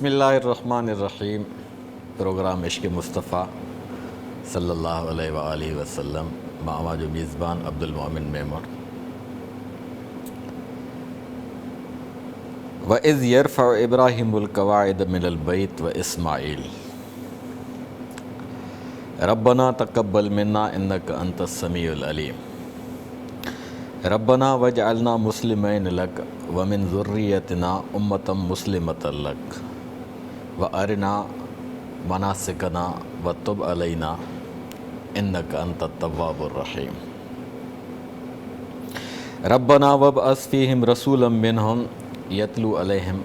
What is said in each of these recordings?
بسم اللہ الرحمن الرحیم۔ پروگرام عشق مصطفیٰ صلی اللہ علیہ وآلہ وسلم معاما جو میزبان عبد المؤمن میمور۔ وَإِذْ يَرْفَعُ إِبْرَاهِيمُ الْقَوَاعِدَ مِنَ الْبَيْتِ وَإِسْمَاعِيلُ رَبَّنَا تَقَبَّلْ مِنَّا إِنَّكَ أَنْتَ السَّمِيعُ الْعَلِيمُ رَبَّنَا وَاجْعَلْنَا مُسْلِمَيْنِ لَكَ وَمِنْ ذُرِّيَّتِنَا أُمَّةً مُسْلِمَةً لَكَ وَأَرِنَا مَنَاسِكَنَا وَتُبْ عَلَيْنَا إِنَّكَ أَنْتَ التَّوَّابُ الرَّحِيمُ رَبَّنَا وَابْعَثْ فِيهِمْ رَسُولًا مِّنْهُمْ يَتْلُو عَلَيْهِمْ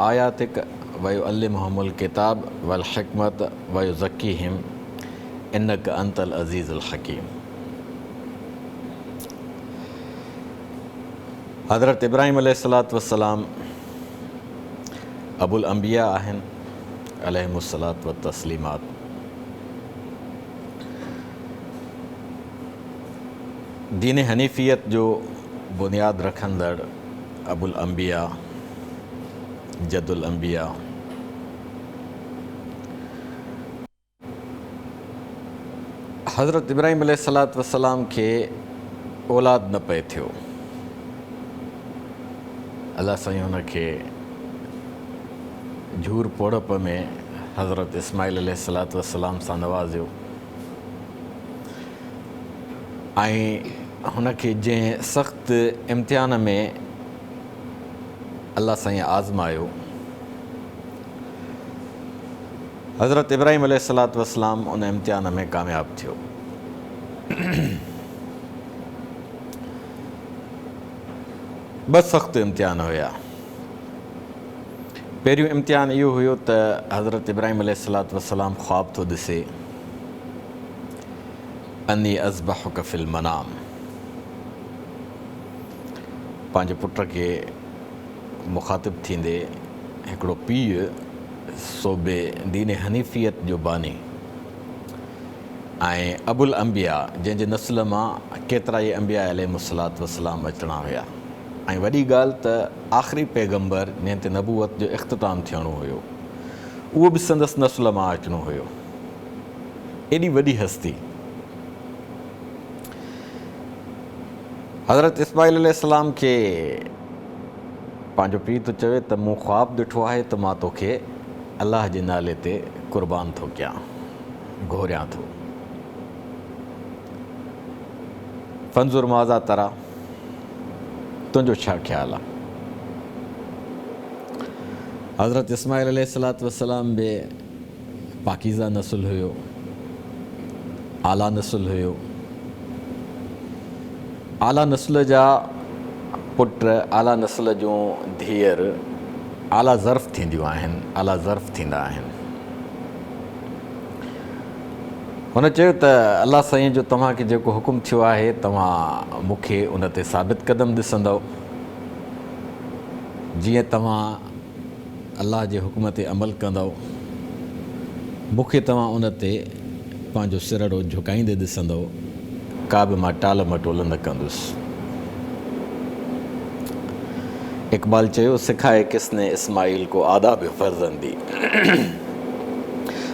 آيَاتِكَ وَيُعَلِّمُهُمُ الْكِتَابَ وَالْحِكْمَةَ وَيُزَكِّيهِمْ إِنَّكَ أَنْتَ الْعَزِيزُ الْحَكِيمُ۔ حضرت ابراہیم علیہ السلام ابو الانبیاء آہن علیہم الصلاۃ والتسلیمات۔ دین حنیفیت جو بنیاد رکھندڑ ابو الانبیاء جد الانبیاء حضرت ابراہیم علیہ السلام کے اولاد نہ پے تھیو۔ اللہ سائیں ان کے جھور پوڑپ میں حضرت اسماعیل علیہ السلام سان نوازیو ان کے جن سخت امتحان میں اللہ سائیں آزمایو، حضرت ابراہیم علیہ السلام ان امتحان میں کامیاب تھیو۔ بس سخت امتحان ہویا۔ پہریو امتحان یہ ہوئے تو حضرت ابراہیم علیہ السلام خواب تو دسے انی اذبحک فی المنام، پانچ پٹر کے مخاطب تھیندے ہکڑو پی صوبے دین حنیفیت جو بانی ابو الانبیاء جن جے نسل ماں کیترا یہ انبیاء علیہ السلام اچنا ہویا۔ وڈی گال تو آخری پیغمبر جن تے نبوت جو اختتام تھیانو ہویو وہ بھی سندس نسل ماں اچنو ہویو۔ ایڈی وڈی ہستی حضرت اسماعیل علیہ السلام کے پانچو پی تو چوے تو موں خواب ڈٹھو ہے تو ماں تو کے اللہ جے نالے تے قربان تھو کیا گھوریاں تھو۔ فنظر ماذا ترا، تنجو چھا خیال ہے؟ حضرت اسماعیل علیہ السلام بے پاکیزہ نسل ہوئو، اعلیٰ نسل ہوئو۔ اعلیٰ نسل جا پٹر، اعلیٰ نسل جو دھیر اعلیٰ ظرف تھیندیوں آہن، اعلیٰ ظرف تھیندا آہن۔ ہن چیو ت اللہ سائیں جو تمہاں کے جیکو حکم تھیو ہے تمہاں مکھے ان تے ثابت قدم دسندو، جیئں تمہاں اللہ جے حکم تے عمل کندو مکھے تمہاں ان تے پانجو سرڑو جھکائیندے دسندو، کا بھی ماں ٹال مٹول نہ کندس۔ اقبال چیو سکھائے کس نے اسماعیل کو آداب فرزندی۔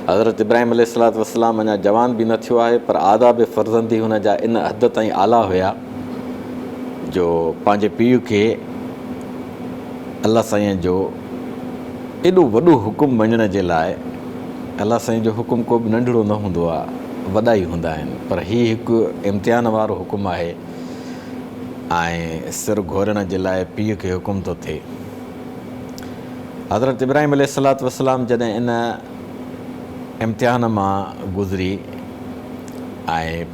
حضرت ابراہیم علیہ السلام انا جوان بھی نہ تھیو ہے پر آداب فرزندی ان جا ان حد تائیں اعلیٰ ہویا جو پانجے پیو کے اللہ سائیں جو ایڈو وڈو حکم منجण جے لائے، اللہ سائیں جو حکم کو بھی ننڈڑو نہ ہوندو آ، وڈا ہی ہوندا آہن، پر ہی ایک امتحان وارو حکم ہے سر گھورن جے لائے پیو کے حکم تو تھے۔ حضرت ابراہیم علیہ السلام جڏहिं ان امتحان ماں گزری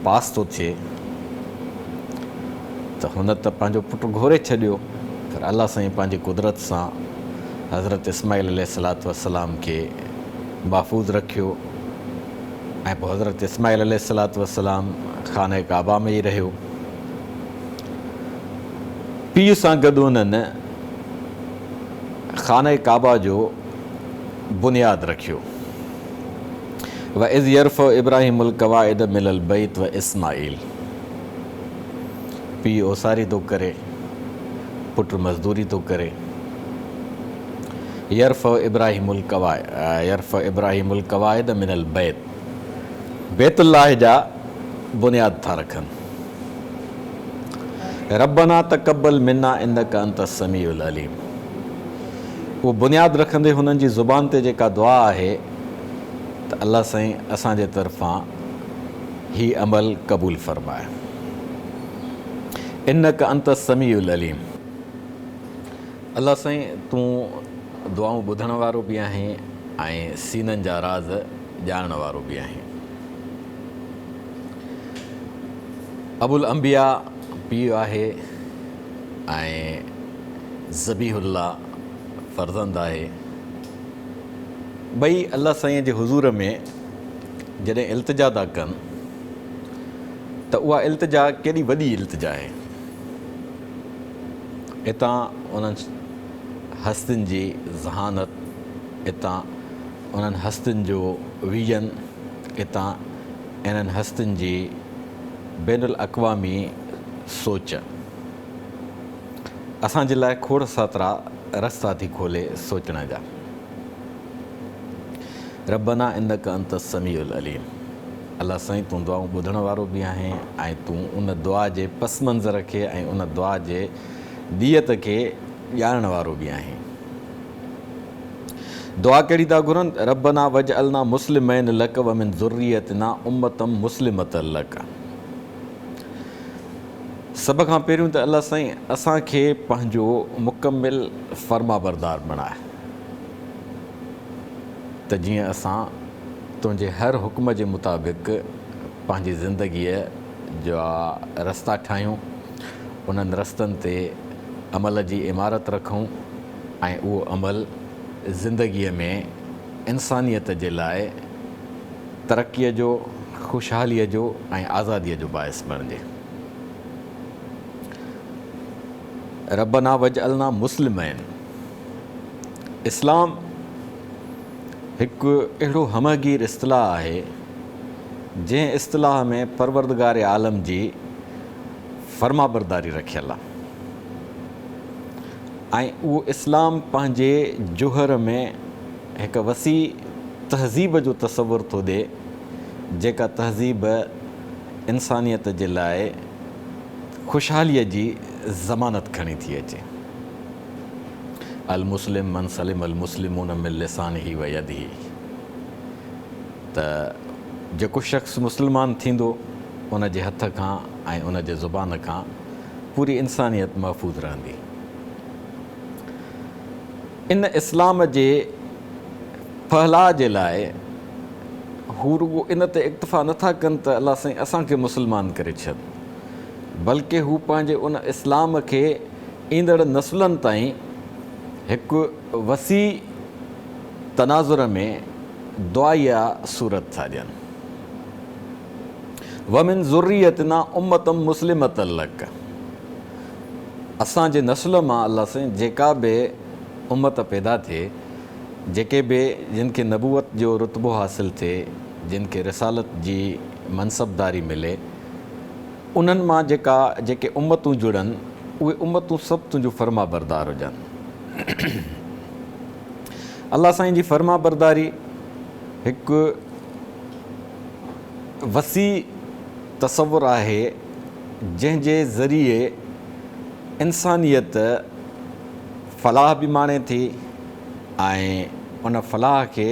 پاس تو تھے تو ہن تو پانجو پٹ گھورے چھڈیو، پر اللہ سائیں پانجی قدرت سان حضرت اسماعیل علیہ السلام کے محفوظ رکھیو۔ پوइ حضرت اسماعیل علیہ السلام خانہ کعبہ میں ہی رہیو۔ پیو سان گڈ انہن خانہ کعبہ جو بنیاد رکھیو۔ وَإِذْ يَرْفَعُ إِبْرَاهِيمُ الْقَوَاعِدَ مِنَ الْبَيْتِ وَإِسْمَاعِيلُ، پی اوساری تو کرے، پٹ مزدوری تو کرے، यरफ़ इब्राहिमुल क़वाइद मिनल बैत, बैतुल्लाह जा बुनियाद था रखनि। रब्बना तक़ब्बल मिन्ना इन्नका अंतस समीउल अलीम, उहो बुनियाद रखंदे हुननि जी ज़ुबान ते जेका दुआ आहे त अल्लाह साईं असांजे तरफ़ां ही अमल क़बूल फ़रमाए। इन्नका अंतस समीउल अलीम, अल्लाह साईं तूं दुआऊं ॿुधण वारो बि आहीं ऐं सीननि जा राज़ ॼाणण वारो बि आहीं। अबुल अंबिया पीउ आहे ऐं ज़बीहुल्लाह फ़र्ज़ंद आहे। ॿई अल्लाह साईं जे हुज़ूर में जॾहिं इल्तिजा था कनि त उहा इल्तिजा केॾी वॾी इल्तिजा आहे। हितां उन्हनि हस्तियुनि जी ज़हानत, हितां उन्हनि हस्तियुनि जो विजन, हितां इन्हनि हस्तियुनि जी बैनुल अक़वामी सोच असांजे लाइ खोड़ सातिरा रस्ता थी खोले सोचण जा। रब्बना इन्नका अंतस समीउल अलीम, अल्लाह साईं तूं दुआऊं ॿुधण वारो बि आहीं ऐं तूं उन दुआ जे पस मंज़र खे ऐं उन दुआ जे नीयत खे ॼाणण वारो बि आहीं। दुआ कहिड़ी था घुरनि, रब्बना वजअलना मुस्लिमैन लक व मिन ज़ुर्रियतिना उम्मतम मुस्लिमतन लक। सभ खां पहिरियों त अल्लाह साईं असांखे पंहिंजो मुकमिल फ़र्मा बरदार बणाए त जीअं असां तुंहिंजे हर हुकुम जे मुताबिक़ पंहिंजी ज़िंदगीअ जा रस्ता ठाहियूं, उन्हनि रस्तनि ते अमल जी इमारत रखूं ऐं उहो अमल ज़िंदगीअ में इंसानियत जे लाइ तरक़ीअ जो, ख़ुशहालीअ जो ऐं आज़ादीअ जो बाइस बणिजे। रब्बना वजअलना मुस्लिमैन, इस्लाम हिकु अहिड़ो हमगीर इस्तिलाह आहे जंहिं इस्तिलाह में परवरदिगार आलम जी फ़र्मा बरदारी रखियलु आहे ऐं उहो इस्लाम पंहिंजे जुहर में हिकु वसी तहज़ीब जो तसवुरु थो ॾिए, जेका तहज़ीब इंसानियत जे लाइ ख़ुशहालीअ जी ज़मानत खणी थी अचे। अल मुस्लिम मन सलिम अल मुस्लिमून मिन लिसानिही व यदिही, त जेको शख़्स मुस्लमान थींदो उन जे हथ खां ऐं उन जे ज़ुबान खां पूरी इंसानियत महफ़ूज़ रहंदी। इन इस्लाम जे फहिलाउ जे लाइ हू रुॻो इन ते इक्तिफ़ा नथा कनि त अल्लाह साईं असांखे मुस्लमान करे छॾ, बल्कि हू पंहिंजे उन इस्लाम खे ईंदड़ नसुलनि ताईं हिकु वसी तनाज़ुर में दुआया सूरत था ॾियनि। वमिन ज़ुर्रियतिना उम्मतम मुस्लिमतन लक, असांजे नसुल मां अल्लाह साईं जेका बि उम्मत पैदा थिए, जेके बि जिन खे नबूवत जो रुतबो हासिलु थिए, जिन खे रिसालत जी मनसबदारी मिले, उन्हनि मां जेके उम्मतूं जुड़नि उहे उम्मतूं सभु तुंहिंजो फ़र्मा बरदार हुजनि। अल्लाह साईं जी फ़र्मा बरदारी हिकु वसी तसवुरु आहे जंहिंजे ज़रिए इंसानियत फलाह बि माणे थी ऐं उन फलाह खे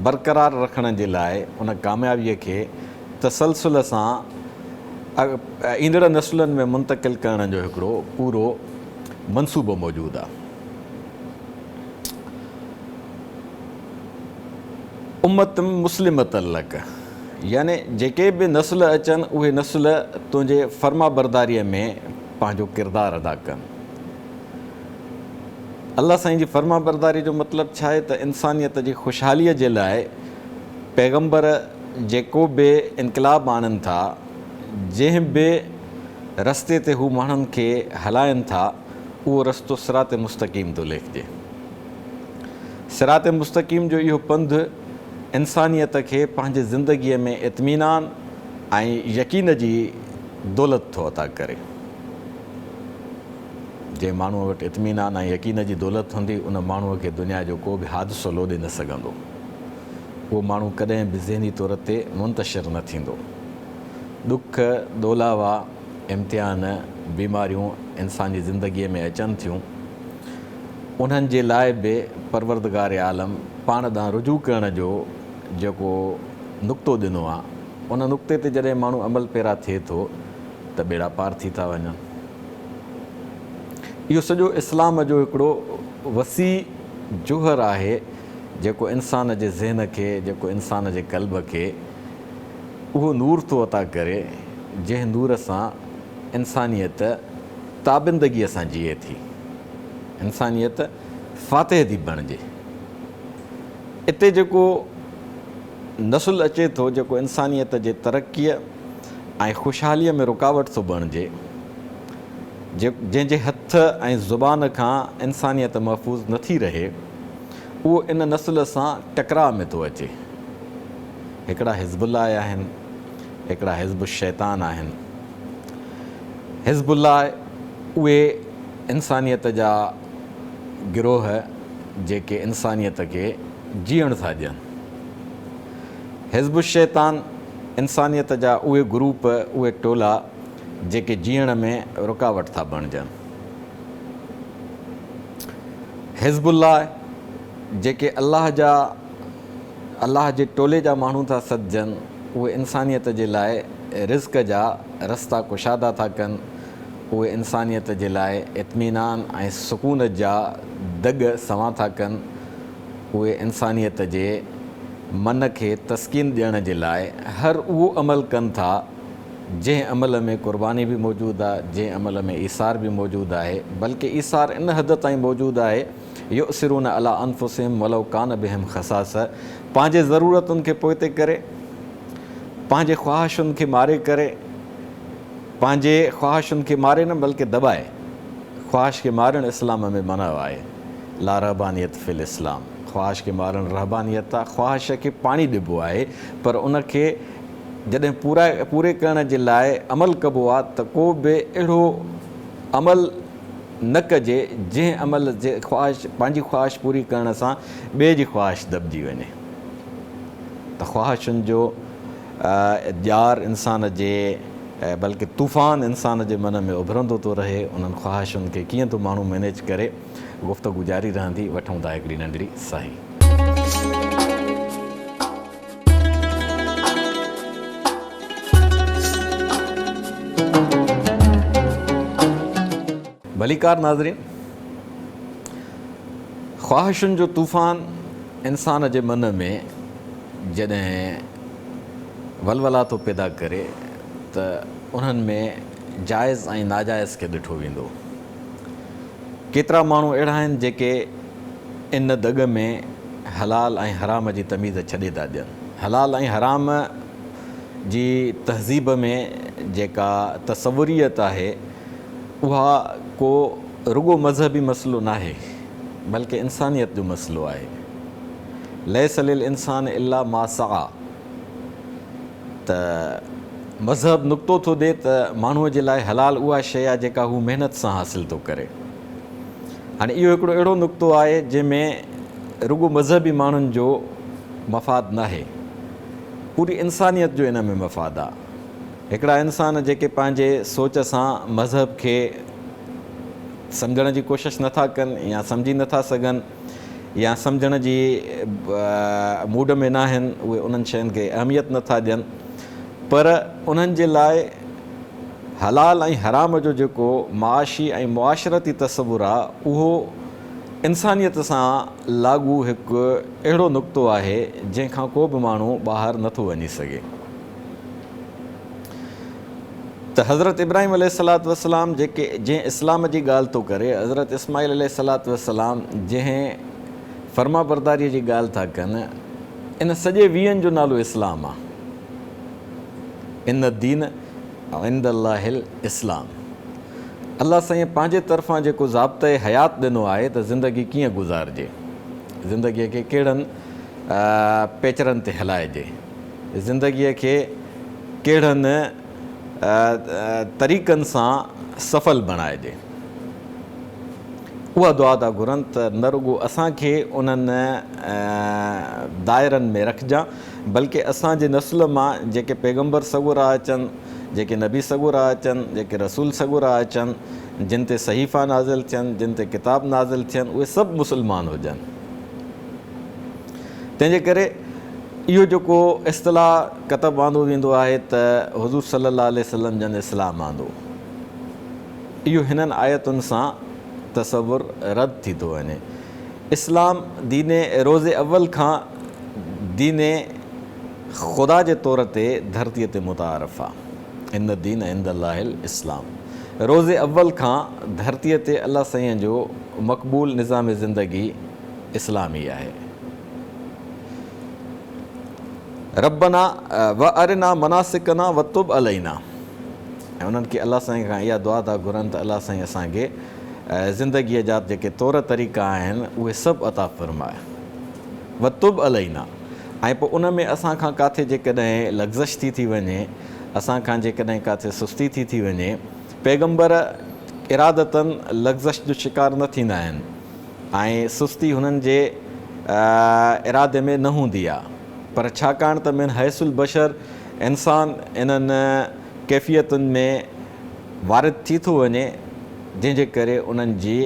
बरक़रार रखण जे लाइ उन कामयाबीअ खे तसलसल सां ईंदड़ नसुलनि में मुंतक़िल करण जो हिकिड़ो पूरो मंसूबो मौजूदु आहे। उम्मत मुस्लिमतन लक, यानी जेके बि नसुल अचनि उहे नसुल तुंहिंजे फ़र्मा बरदारीअ में पंहिंजो किरदारु अदा कनि। अल्लाह साईं जी फ़र्मा बरदारी जो मतिलबु छा आहे त इंसानियत जी ख़ुशहालीअ जे लाइ पैगम्बर जेको बि इनक़लाब आणनि था, जंहिं बि रस्ते ते हू माण्हुनि खे हलाइनि था, उहो रस्तो सिरात मुस्तक़ीम थो लिखिजे। सिरात मुस्तक़ीम जो इहो पंधु इंसानियत खे पंहिंजे ज़िंदगीअ में इत्मीनान ऐं यकीन जी दौलत थो अता करे। जंहिं माण्हूअ वटि इत्मीनान ऐं यकीन जी दौलत हूंदी उन माण्हूअ खे दुनिया जो को बि हादिसो लोॾे न सघंदो। उहो माण्हू कॾहिं बि ज़हनी तौर ते मुंतशिर न थींदो। ॾुख ॾोलावा इम्तिहान बीमारियूं इंसानी ज़िंदगीअ में अचनि थियूं, उन्हनि जे लाइ बि परवरदिगार आलम पाण ॾांहुं रुजू करण जो जेको नुक़्तो ॾिनो आहे, उन नुक़्ते ते जॾहिं माण्हू अमल पैरा थिए थो त ॿेड़ा पार थी था वञनि। इहो सॼो इस्लाम जो हिकिड़ो वसी जोहर आहे जेको इंसान जे ज़हन खे, जेको इंसान जे क़ल्ब खे उहो नूर थो अता करे, जंहिं नूर सां इंसानियत ताबिंदगीअ सां जीए थी, इंसानियत फ़ातिह थी बणिजे। इते जेको नसुल अचे थो, जेको इंसानियत जे तरक़ीअ ऐं ख़ुशहालीअ में रुकावट थो बणिजे, जंहिंजे हथ ऐं ज़ुबान खां इंसानियत महफ़ूज़ नथी रहे, उहो इन नसुल सां टकराव में थो अचे। हिकिड़ा हिज़्बुल्लाह आहिनि, हिकिड़ा हिज़्बु शैतान आहिनि। हिज़्बुल्लाह उहे इंसानियत जा गिरोह जेके इंसानियत खे जीअण था ॾियनि। हिज़्बु शैतान इंसानियत जा उहे ग्रुप, उहे टोला जेके जीअण में रुकावट था बणिजनि। हिज़्बुल्लाह जेके अल्लाह जे टोले जा माण्हू था सॾिजनि, उहे इंसानियत जे लाइ रिज़्क़ जा रस्ता कुशादा था कनि, उहे इंसानियत जे लाइ इत्मीनान ऐं सुकून जा दग सवां था कनि, उहे इंसानियत जे मन खे तस्कीन ॾियण जे लाइ हर उहो अमल कनि था जंहिं अमल में क़ुर्बानी बि मौजूदु आहे, जंहिं अमल में ईसार बि मौजूदु आहे, बल्कि ईसार इन हद ताईं मौजूदु आहे युसिरून अला अनफुसिहिम वलौ कान बिहिम ख़सास, पंहिंजे ज़रूरतुनि खे पोइते करे, पंहिंजे ख़्वाहिशुनि खे मारे करे, पंहिंजे ख़्वाहिशुनि खे मारे न बल्कि दॿाए। ख़्वाहिश खे मारणु इस्लाम में मना आहे, ला रहबानियत फिल इस्लाम। ख़्वाहिश खे मारणु रहबानियत आहे। ख़्वाहिश खे पाणी ॾिबो आहे, पर उनखे जॾहिं पूरे करण जे लाइ अमल कबो आहे त को बि अहिड़ो अमल न कजे जंहिं अमल जे ख़्वाहिश, पंहिंजी ख़्वाहिश पूरी करण सां ॿिए जी ख़्वाहिश दॿिजी वञे। त ख़्वाहिशुनि जो ॼार इंसान जे, बल्कि तूफ़ान इंसान जे मन में उभरंदो थो रहे। उन्हनि ख़्वाहिशुनि खे कीअं थो माण्हू मैनेज करे, गुफ़्तगू जारी रहंदी। वठूं था हिकिड़ी नंढड़ी साही। भलीकार नाज़रीन, ख़्वाहिशुनि जो तूफ़ान इंसान जे मन में जॾहिं वलवला थो पैदा करे त उन्हनि में जाइज़ ऐं नाजाइज़ खे ॾिठो वेंदो। केतिरा माण्हू अहिड़ा आहिनि जेके इन दग में हलाल ऐं हराम जी तमीज़ छॾे था ॾियनि। हलाल ऐं हराम जी तहज़ीब में जेका तसवुरियत आहे उहा को रुगो मज़हबी मसइलो न आहे, बल्कि इंसानियत जो मसइलो आहे। लैस लिल इंसान इल्ला मा सआ, त मज़हब नुक़्तो थो ॾिए त माण्हूअ जे लाइ हलाल उहा शइ आहे जेका हू महिनत सां हासिल थो करे। हाणे इहो हिकिड़ो अहिड़ो नुक़्तो आहे जंहिंमें रुगो मज़हबी माण्हुनि जो मफ़ाद न आहे, पूरी इंसानियत जो इन में मफ़ाद आहे। हिकिड़ा इंसान जेके पंहिंजे सोच सां मज़हब खे सम्झण जी कोशिशि नथा कनि या सम्झी नथा सघनि या सम्झण जी मूड में न आहिनि, उहे उन्हनि शयुनि खे अहमियत नथा ॾियनि, पर उन्हनि जे लाइ हलाल ऐं हराम जो जेको माशी ऐं मुआशरती तसवुरु आहे उहो इंसानियत सां लागू हिकु अहिड़ो नुक़्तो आहे जंहिंखां को बि माण्हू ॿाहिरि नथो वञी सघे। त हज़रत इब्राहिम अलैहिस्सलातु वस्सलाम जंहिं इस्लाम जी ॻाल्हि थो करे, हज़रत इस्माइल अलैहिस्सलातु वस्सलाम जंहिं फर्मा बरदारीअ जी ॻाल्हि था कनि, इन सॼे वीहनि जो नालो इस्लाम आहे। इन दीन इंदल्लाहिल इस्लाम। अलाह साईं पंहिंजे तरफ़ां जेको ज़ाब्ते हयात ॾिनो आहे त ज़िंदगी कीअं गुज़ारिजे, ज़िंदगीअ खे कहिड़नि पेचरनि ते हलाइजे, ज़िंदगीअ खे कहिड़नि तरीक़नि सां सफ़ल बणाइजे। उहा दुआ था घुरनि त न रुॻो असांखे उन्हनि दाइरनि में रखिजां, बल्कि असांजे नस्ल मां जेके पैगम्बर सगुरा अचनि, जेके नबी सगुरा अचनि, जेके रसूल सगुरा अचनि, जिन ते सहीफ़ा नाज़िल थियनि, जिन ते किताब नाज़िल थियनि, उहे सभु मुस्लमान हुजनि। तंहिंजे करे इहो जेको इस्तिलाह कतब वांदो वेंदो आहे त हुज़ूर सल्लल्लाहु अलैहि वसल्लम जन इस्लाम आंदो, इहो हिननि आयतुनि सां तसवुर रद्द थी थो वञे। इस्लाम दीने रोज़े अव्वल खां दीने ख़ुदा जे तौर ते धरतीअ ते मुतारफ़ आहे। इन दीन इंदल्लाहिल इस्लाम, रोज़े अव्वल खां धरतीअ ते अलाह साईं जो मक़बूल निज़ाम ज़िंदगी इस्लामी आहे। रब्बना व अरिना मनासिकना व तुब अलैना, ऐं उन्हनि खे अलाह साईं खां इहा दुआ था घुरनि त अलाह साईं असांखे ज़िंदगीअ जा जेके तौर तरीक़ा आहिनि उहे सभु अता फ़रमाए। व तुब अलैना, ऐं पोइ उन में असांखां किथे जेकॾहिं लग़्ज़श थी वञे, असांखां जेकॾहिं किथे सुस्ती थी वञे, पैगम्बर इरादतनि लग़्ज़श जो शिकार न थींदा आहिनि ऐं सुस्ती हुननि जे इरादे में न हूंदी आहे, पर छाकाणि त मिन हैसुल बशर इंसान इन्हनि कैफ़ियतुनि में वारिद थी थो वञे, जंहिंजे करे उन्हनि जी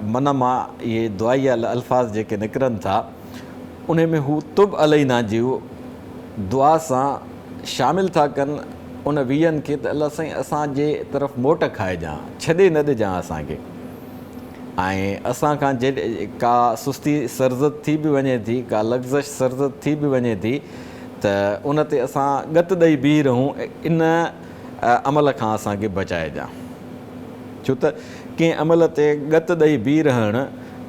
मन मां इहे दुआई अल्फाज़ जेके निकिरनि था, उन में हू तुब अलैना जी दुआ सां शामिलु था कनि उन वीहनि खे त अलाह साईं असांजे तरफ़ मोट खाइजां, छॾे न ॾिजां असांखे। ऐं असांखां जॾहिं का सुस्ती सरज़द थी बि वञे थी, का लग़्ज़श सरज़द थी बि वञे थी, त उन ते असां गत ॾेई बीह रहूं, इन अमल खां असांखे बचाइजां। छो त कंहिं अमल ते गत ॾेई बीह रहणु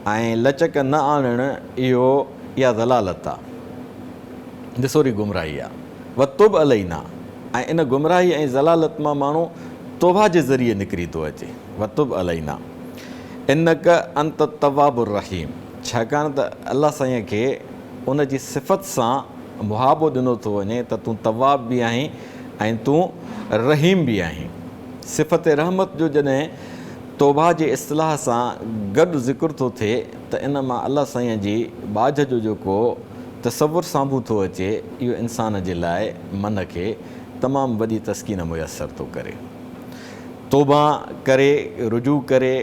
ऐं लचक न आणणु इहा ज़लालत आहे, ॾिसोरी गुमराही आहे। व तुब अलैना, ऐं इन गुमराही ऐं ज़लालत मां माण्हू तौबा जे ज़रिए निकिरी थो अचे। व तुब अलैना इन्नक अंत तव्वाबुर रहीम, छाकाणि त अलाह साईं खे उन जी सिफ़त सां मुहाबो ॾिनो थो वञे त तूं तव्वाब बि आहीं ऐं तूं रहीम बि आहीं। सिफ़त रहमत जो जॾहिं तौबा जे इस्तिलाह सां गॾु ज़िक्र थो थिए त इन मां अलाह साईं जी बाझ जो जेको तसवुर साम्हूं थो अचे, इहो इंसान जे लाइ मन खे तमामु वॾी तस्कीन मुयसरु थो करे। तौबा करे, रुजू करे,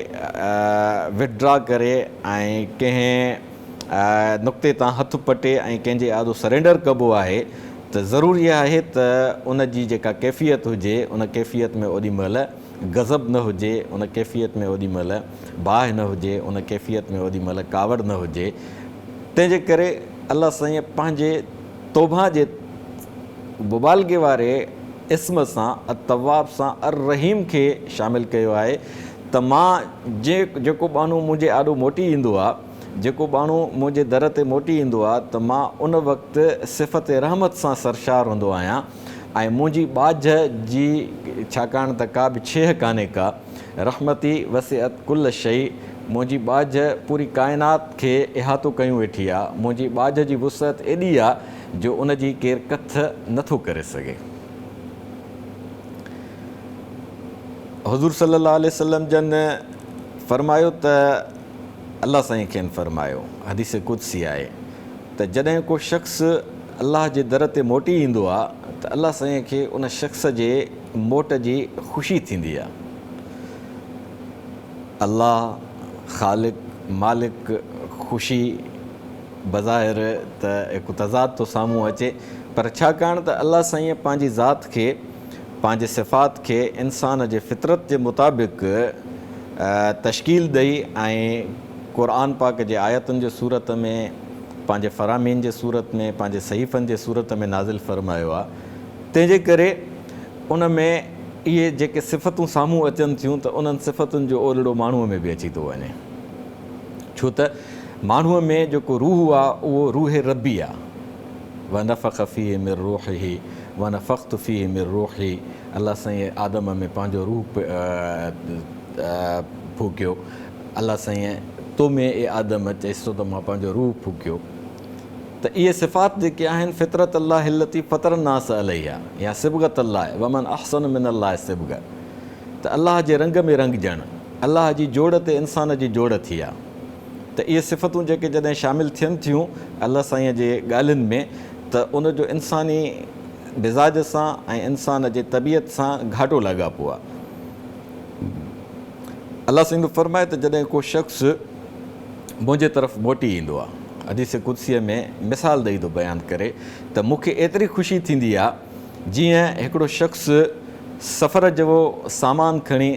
विड्रा करे ऐं कंहिं नुक़्ते तां हथु पटे ऐं कंहिंजे आदो सरेंडर कबो आहे, त ज़रूरी आहे त उन जी जेका कैफ़ियत हुजे, उन कैफ़ियत में ओॾी महिल गज़ब न हुजे, उन कैफ़ियत में ओॾी महिल बाहि न हुजे, उन कैफ़ियत में ओॾी महिल कावड़ न हुजे। तंहिंजे करे अलाह साईं पंहिंजे तौबा जे मुबालगे वारे इस्म सां अतवाब सां अर रहीम खे शामिलु कयो आहे त मां जेको माण्हू मुंहिंजे आॾो मोटी ईंदो आहे, जेको माण्हू मुंहिंजे दर ते मोटी ईंदो आहे, त मां उन वक़्तु सिफ़त रहमत सां सरशार हूंदो आहियां ऐं मुंहिंजी बाझ जी, छाकाणि त का बि छेह कान्हे का, रहमती वसिअत कुल शइ, मुंहिंजी बाझ पूरी काइनात खे इहातो कयूं वेठी आहे। मुंहिंजी बाझ जी वुसअत एॾी आहे जो उन जी केरु कथ नथो करे सघे। हुज़ूर सल्लल्लाहु अलैहि वसल्लम जन फ़रमायो त अलाह साईं खेनि फ़रमायो, हदीस कुदसी आहे त जॾहिं को शख़्स अलाह जे दर ते मोटी ईंदो आहे त अलाह साईं खे उन शख़्स जे मोट जी ख़ुशी थींदी आहे। अलाह ख़ालिक मालिक ख़ुशी बज़ाहिर त हिकु तज़ाद थो साम्हूं अचे, पर छाकाणि त अलाह साईं पंहिंजी ज़ात खे, पंहिंजे सिफ़ात खे इंसान जे फितरत जे मुताबिक़ तश्कील ॾेई ऐं क़ुरान पाक जे आयतुनि जे सूरत में, पंहिंजे फ़रामीन जे सूरत में, पंहिंजे सहीफ़नि जे सूरत में नाज़िल फ़रमायो आहे। तंहिंजे करे उन में इहे जेके सिफ़तूं साम्हूं अचनि थियूं त उन्हनि सिफ़तुनि जो ओलड़ो माण्हूअ में बि अची थो वञे, छो त माण्हूअ में जेको रूह आहे उहो रूह रबी आहे। व नफ़ख़ फ़ीहि मिन रूहिही व नफ़ख़्तु फ़ीहि मिन रूही, अलाह साईं आदम में पंहिंजो रूह फूकियो। अलाह साईं तो में ए आदम चएसि थो त मां पंहिंजो रूह फूकियो। त इहे सिफ़ात जेके आहिनि, फितरत अलाह हिलती फ़तर नास अलैहा, या सिबगत अलाह वमन अहसन मिन अलाह सिबग, त अलाह जे रंग में रंगजणु, अलाह जी जोड़ ते इंसान जी जोड़ थी आहे। त इहे सिफ़तूं जेके जॾहिं शामिलु थियनि थियूं अलाह साईं जे ॻाल्हियुनि में, त उनजो इंसानी मिज़ाज सां ऐं इंसान जे तबियत सां घाटो लॻापो आहे। अलाह साईं फरमाए त जॾहिं को शख़्स मुंहिंजे तरफ़ मोटी ईंदो आहे, हदीस कुदसीअ में मिसाल ॾेई थो बयानु करे त मूंखे एतिरी ख़ुशी थींदी आहे जीअं हिकिड़ो शख़्स सफ़र जो सामान खणी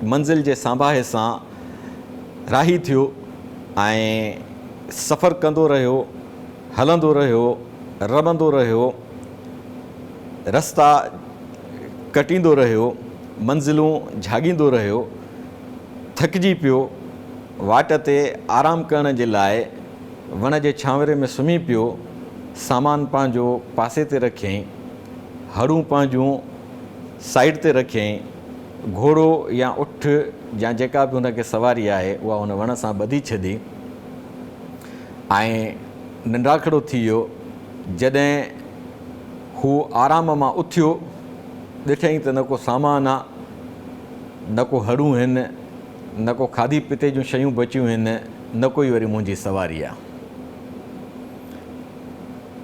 मंज़िल जे सांभाहे सां राही थियो ऐं सफ़रु कंदो रहियो, हलंदो रहियो, रमंदो रहियो, रस्ता कटींदो रहियो, मंज़िलूं झाॻींदो रहियो, थकिजी पियो, वाट ते आराम करण जे लाइ वण जे छांवरे में सुम्ही पियो, सामान पंहिंजो पासे ते रखियईं, हड़ूं पंहिंजूं साइड ते रखियईं, घोड़ो या उठ या जेका बि हुनखे सवारी आहे उहा हुन वण सां ॿधी छॾी ऐं निंडाखड़ो थी वियो। जॾहिं हू आराम मां उथियो ॾिठईं त न को सामान आहे, न को हड़ूं आहिनि, न को खाधी पीते जूं शयूं बचियूं आहिनि, न कोई वरी मुंहिंजी सवारी आहे।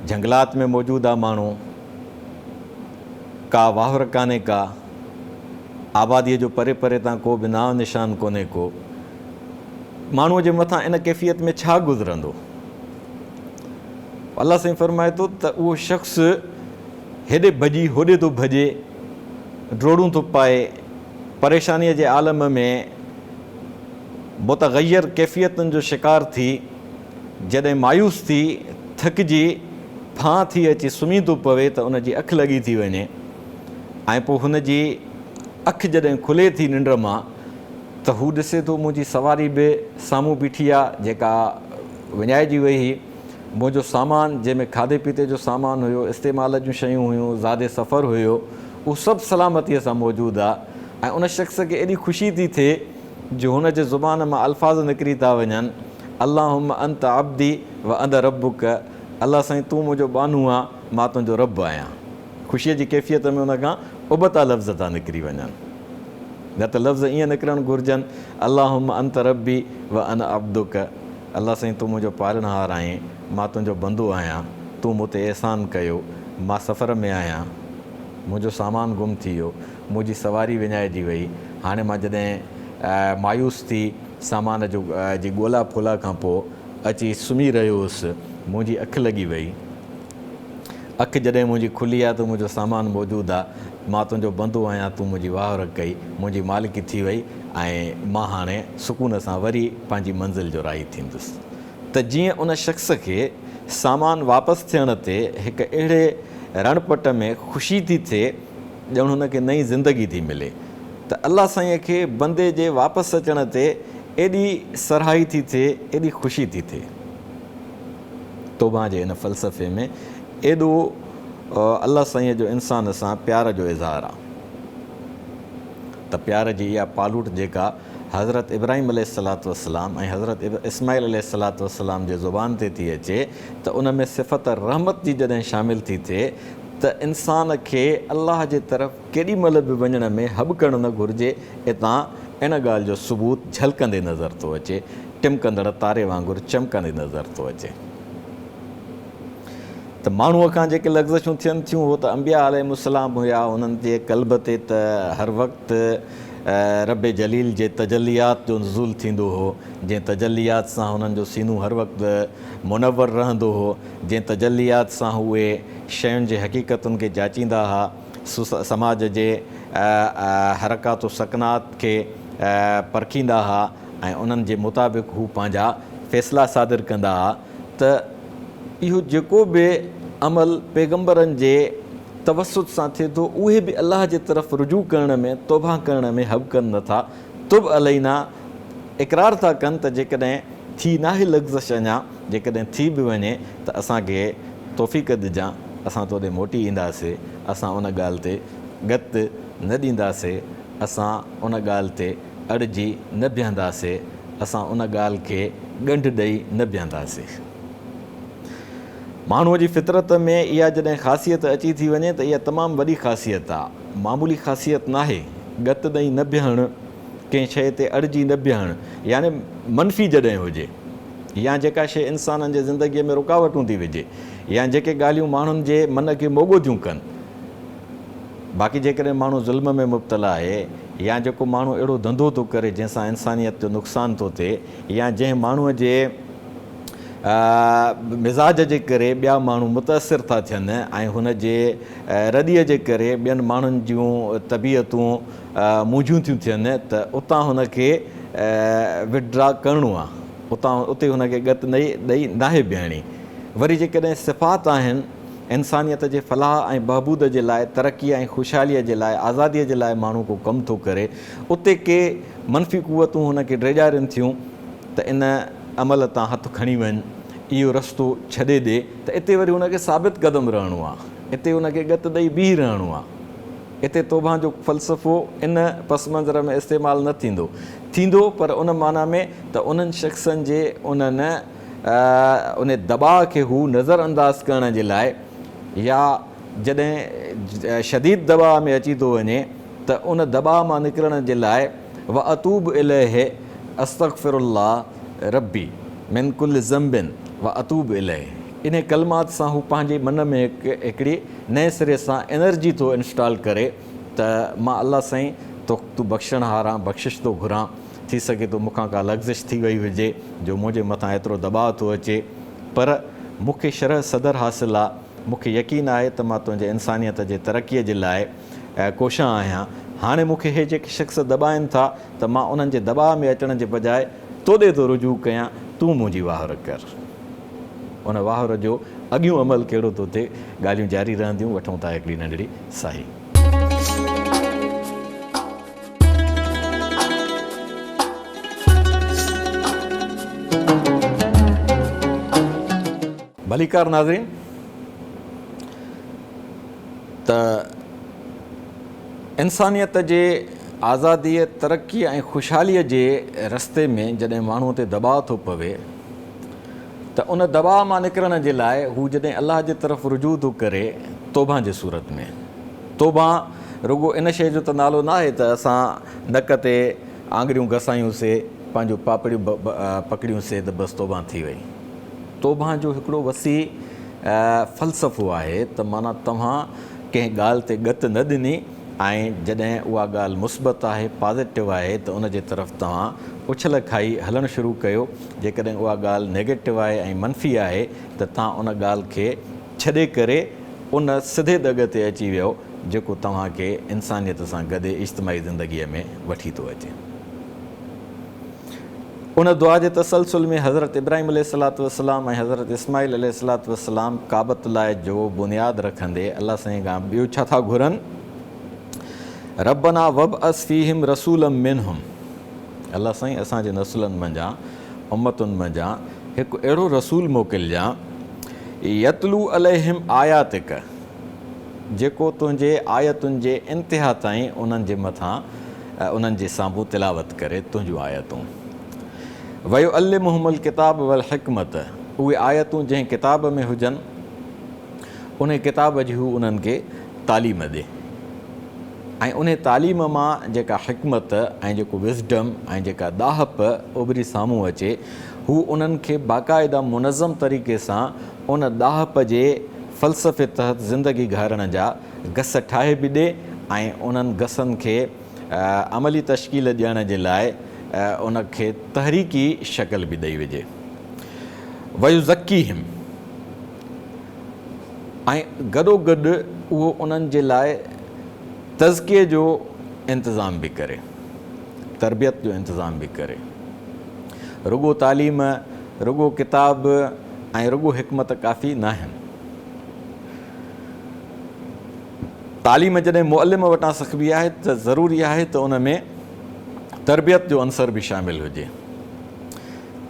जंगलात में मौजूदु आहे माण्हू, का वाहर कान्हे, का आबादीअ जो परे परे तां को बि नाव निशान कोन्हे को। माण्हूअ जे मथां इन कैफ़ियत में छा गुज़रंदो? अलाह साईं फरमाए थो त उहो शख़्स हेॾे भॼी होॾे थो भॼे, ड्रोड़ूं थो पाए, परेशानीअ जे आलम में मुतग़य्यर कैफ़ियतुनि जो शिकार थी, जॾहिं मायूस थी, थकिजी फां थी अची सुम्ही थो पवे त उनजी अखि लॻी थी वञे ऐं पोइ हुनजी अखि जॾहिं खुले थी निंड मां त हू ॾिसे थो मुंहिंजी सवारी बि साम्हूं बीठी आहे जेका विञाइजी वई हुई, मुंहिंजो सामान जंहिंमें खाधे पीते जो सामान हुयो, इस्तेमाल जूं शयूं हुयूं, ज़ादे सफ़र हुयो, उहो सभु सलामतीअ सां मौजूदु आहे। ऐं उन शख़्स खे एॾी ख़ुशी थी थिए जो हुन जे ज़ुबान मां अल्फाज़ निकिरी था वञनि, अल्लाहुम्मा अंत अब्दी व अना रब्बुक, अलाह साईं तूं मुंहिंजो बानू आहे, मां तुंहिंजो रब आहियां। ख़ुशीअ जी कैफ़ियत में उन खां उबता लफ़्ज़ था निकिरी वञनि, न त लफ़्ज़ ईअं निकिरणु घुरिजनि, अल्लाहुम्मा अंत रब्बी व अना अब्दुक, अलाह साईं तूं मुंहिंजो पालनहार आहीं, मां तुंहिंजो बंदो आहियां, तूं मूं ते अहसान कयो, मां सफ़र में आहियां, मुंहिंजो सामान गुम थी वियो, मुंहिंजी सवारी विञाइजी वई, हाणे मां जॾहिं मायूस थी सामान जो जी ॻोल्हा फोला खां पोइ अची सुम्ही रहियो हुउसि, मुंहिंजी अखि लॻी वई, अखि जॾहिं मुंहिंजी खुली आहे त मुंहिंजो सामान मौजूदु आहे, मां तुंहिंजो बंदो आहियां, तूं मुंहिंजी वाहर कई, मुंहिंजी मालिकी थी वई ऐं मां हाणे सुकून सां वरी पंहिंजी मंज़िल जो राही थींदुसि। त जीअं उन शख़्स खे सामान वापसि थियण ते हिकु अहिड़े रणपट में ख़ुशी थी थिए ॼण हुनखे नई ज़िंदगी थी मिले, त अलाह साईं खे बंदे जे वापसि अचण ते एॾी सराही थी थिए, एॾी ख़ुशी थी थिए। तौबा जे इन फ़लसफ़े में एॾो अलाह साईं जो इंसान सां प्यार जो इज़हार आहे त प्यार जी इहा पालूट जेका हज़रत इब्राहिम अलैहिस्सलातु वस्सलाम ऐं हज़रत इस्माइल अलैहिस्सलातु वस्सलाम जे ज़ुबान ते थी अचे, त उन में सिफ़त रहमत जी जॾहिं शामिलु थी थिए त इंसान खे अलाह जे तरफ़ केॾी महिल बि वञण में हॿकणु न घुरिजे। हितां इन ॻाल्हि जो सबूत झलकंदे नज़र थो अचे, टिमकंदड़ तारे वांगुरु चमकंदे नज़र थो अचे। त माण्हूअ खां जेके लग़्ज़शूं थियनि थियूं उहो त अंबिया अलैहिस्सलाम हुया, उन्हनि जे क़ल्ब ते त हर वक़्तु रब जलील जे तजलियात जो नुज़ूल थींदो हो, जंहिं तजलियात सां हुननि जो सीनू हर वक़्तु मुनवर रहंदो हो, जंहिं तजलियात सां उहे शयुनि जे हक़ीक़तुनि खे जाचींदा हुआ, समाज जे हरकात सकनात खे परखींदा हुआ ऐं उन्हनि जे मुताबिक़ हू पंहिंजा फ़ैसिला सादिर कंदा हुआ। त इहो जेको बि अमल पैगम्बरनि जे तवसुत सां थिए थो, उहे बि अलाह जे तरफ़ रुजू करण में, तौबा करण में हॿकनि नथा। तुब अलैना इक़रार था कनि त जेकॾहिं थी नाहे लग़्ज़श अञा, जेकॾहिं थी बि वञे त असांखे तौफ़ीक़ ॾिजां, असां तोॾे मोटी ईंदासीं, असां उन ॻाल्हि ते गत न ॾींदासीं, असां उन ॻाल्हि ते अड़िजी न बीहंदासीं, असां उन ॻाल्हि खे ॻंढि ॾेई न बीहंदासीं। माण्हूअ जी फितरत में इहा जॾहिं ख़ासियत अची थी वञे त इहा तमामु वॾी ख़ासियत आहे, मामूली ख़ासियत नाहे। गत ॾेई न बीहणु कंहिं शइ ते अड़िजी न बीहणु, यानी मनफ़ी जॾहिं हुजे, या जेका शइ इंसाननि जे ज़िंदगीअ में रुकावटूं थी विझे, या जेके ॻाल्हियूं माण्हुनि जे मन खे मोॻो थियूं कनि। बाक़ी जेकॾहिं माण्हू ज़ुल्म में मुब्तला आहे, या जेको माण्हू अहिड़ो धंधो थो करे जंहिंसां इंसानियत जो नुक़सानु थो थिए, या जंहिं माण्हूअ जे मिज़ाज जे करे ॿिया माण्हू मुतासिर था थियनि ऐं हुन जे रदीअ जे करे ॿियनि माण्हुनि जूं तबियतूं मुंझियूं थियूं थियनि, त उतां हुनखे विड्रा करिणो आहे, उते हुनखे गत ॾेई नाहे बीहणी। वरी जेकॾहिं सिफ़ात आहिनि इंसानियत जे फलाह ऐं बहबूद जे लाइ, तरक़ी ऐं ख़ुशहालीअ जे लाइ, आज़ादीअ जे लाइ माण्हू को कमु थो करे, उते के मनफ़ी क़ुवतूं हुनखे ड्रेजारियुनि थियूं त इन अमल तां हथु खणी वञु, इहो रस्तो छॾे ॾे, त इते वरी हुनखे साबित क़दम रहणो आहे, इते हुनखे गत ॾेई बीह रहणो आहे। इते तौबा जो फ़लसफ़ो इन पस मंज़र में इस्तेमालु न थींदो, पर उन माना में त उन्हनि शख़्सनि जे उन दॿाउ खे हू नज़र अंदाज़ करण जे लाइ, या जॾहिं शदीद दॿाउ में अची थो वञे त उन दॿाउ मां निकिरण जे लाइ व अतूब इलैहि अस्तग़फिरुल्लाह रब्बी मिन कुल्ल ज़ंबिन व अतूब इलैहि, इन कलमात सां हू पंहिंजे मन में हिकिड़ी नए सिरे सां एनर्जी थो इंस्टॉल करे त मां अलाह साईं तूं बख़्शण हारां, बख़्शिश थो घुरां, थी सघे थो मूंखां का लग़्ज़िश थी वई हुजे जो मुंहिंजे मथां एतिरो दॿाउ थो अचे, पर मूंखे शरह सदर हासिलु आहे, मूंखे यकीन आहे त मां तुंहिंजे इंसानियत जे तरक़ीअ जे लाइ कोशां आहियां। हाणे मूंखे हे जेके शख़्स दॿाइनि था त मां उन्हनि जे दॿाउ में अचण जे बजाए तोॾे थो रुजू कयां, तूं मुंहिंजी वाहर कर। उन वाहर जो अॻियूं अमल कहिड़ो थो थिए, ॻाल्हियूं जारी रहंदियूं। वठूं था हिकिड़ी नंढड़ी साही। भलीकार नाज़रीन, त इंसानियत जे आज़ादीअ, तरक़ी ऐं ख़ुशहालीअ जे रस्ते में जॾहिं माण्हूअ ते दॿाउ थो पवे, त उन दॿाउ मां निकिरण जे लाइ हू जॾहिं अलाह जे तरफ़ रुजू थो करे तौबा जे सूरत में, तौबा रुगो इन शइ जो त नालो न आहे त असां नक ते आङुरियूं घसायूंसीं, पंहिंजूं पापड़ियूं पकड़ियूंसीं त बसि तौबा थी वई। तौबा जो हिकिड़ो वसी फ़लसफ़ो आहे त माना तव्हां कंहिं ॻाल्हि ते गत न ॾिनी ऐं जॾहिं उहा ॻाल्हि मुस्बत आहे, पॉज़िटिव आहे, त उन जे तरफ़ तव्हां उछल खाई हलणु शुरू कयो। जेकॾहिं उहा ॻाल्हि नेगेटिव आहे ऐं मनफ़ी आहे त तव्हां उन ॻाल्हि खे छॾे करे उन सिधे दॻ ते अची वियो जेको तव्हांखे इंसानियत सां गॾु इज्तिमाही ज़िंदगीअ में वठी थो अचे। उन दुआ जे तसलसुल में हज़रत इब्राहिम अलैहिस्सलाम ऐं हज़रत इस्माइल अलैहिस्सलाम काबत लाइ जो बुनियादु रखंदे अलाह साईं खां ॿियो छा था घुरनि? रब्बना वबअस फीहिम रसूलम मिनहुम, अलाह साईं असांजे नसुलनि मंझां, उम्मतुनि मंझां हिकु अहिड़ो रसूल मोकिलिजां, यतलू अलैहिम आयातिक, जेको तुंहिंजे आयतुनि जे इंतिहा ताईं उन्हनि जे मथां उन्हनि जे साम्हूं तिलावत करे तुंहिंजूं आयतूं। वयो अल्लिमुहुमुल किताब वल हिकमत, उहे आयतूं जंहिं किताब में हुजनि उन किताब जी हू उन्हनि खे तालीम ॾे, ऐं उन तालीम मां जेका हिकमत ऐं जेको विज़डम ऐं जेका दाहप उभरी साम्हूं अचे, हू उन्हनि खे बाक़ाइदा मुनज़म तरीक़े सां उन दाहप जे फ़लसफ़े तहत ज़िंदगी गुज़ारण जा गस ठाहे बि ॾे ऐं उन्हनि गसनि खे अमली तश्कील ॾियण जे लाइ उनखे तहरीकी शक्ल बि ॾेई विझे। वयुज़क्कीहिम, ऐं गॾोगॾु उहो उन्हनि जे लाइ तज़किये जो इंतिज़ाम बि करे, तरबियत जो इंतिज़ाम बि करे। रुगो तालीम, रुगो किताब ऐं रुगो हिकमत काफ़ी न आहिनि। तालीम जॾहिं मुअल्लिम वटां सिखबी आहे त ज़रूरी आहे त उन में तरबियत जो अंसर बि शामिलु हुजे।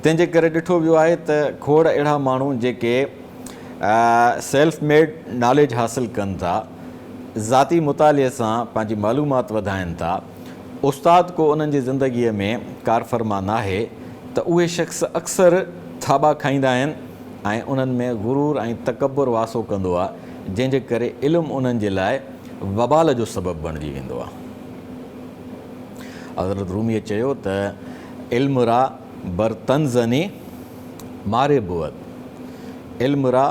तंहिंजे करे ॾिठो वियो आहे त खोड़ अहिड़ा माण्हू जेके सेल्फ मेड नॉलेज हासिलु कनि था, ज़ाती मुताले सां पंहिंजी मालूमात वधाइनि था, उस्ताद को उन्हनि जी ज़िंदगीअ में कारफ़रमा नाहे, त उहे शख़्स अक्सर थाॿा खाईंदा आहिनि ऐं उन्हनि में गुरूर ऐं तकबुर वासो कंदो आहे, जंहिंजे करे इल्मु उन्हनि जे लाइ वबाल जो सबबु बणिजी वेंदो आहे। हज़रत रूमीअ चयो त इल्म रा बर तंज़नी मारे बुअद, इल्म रा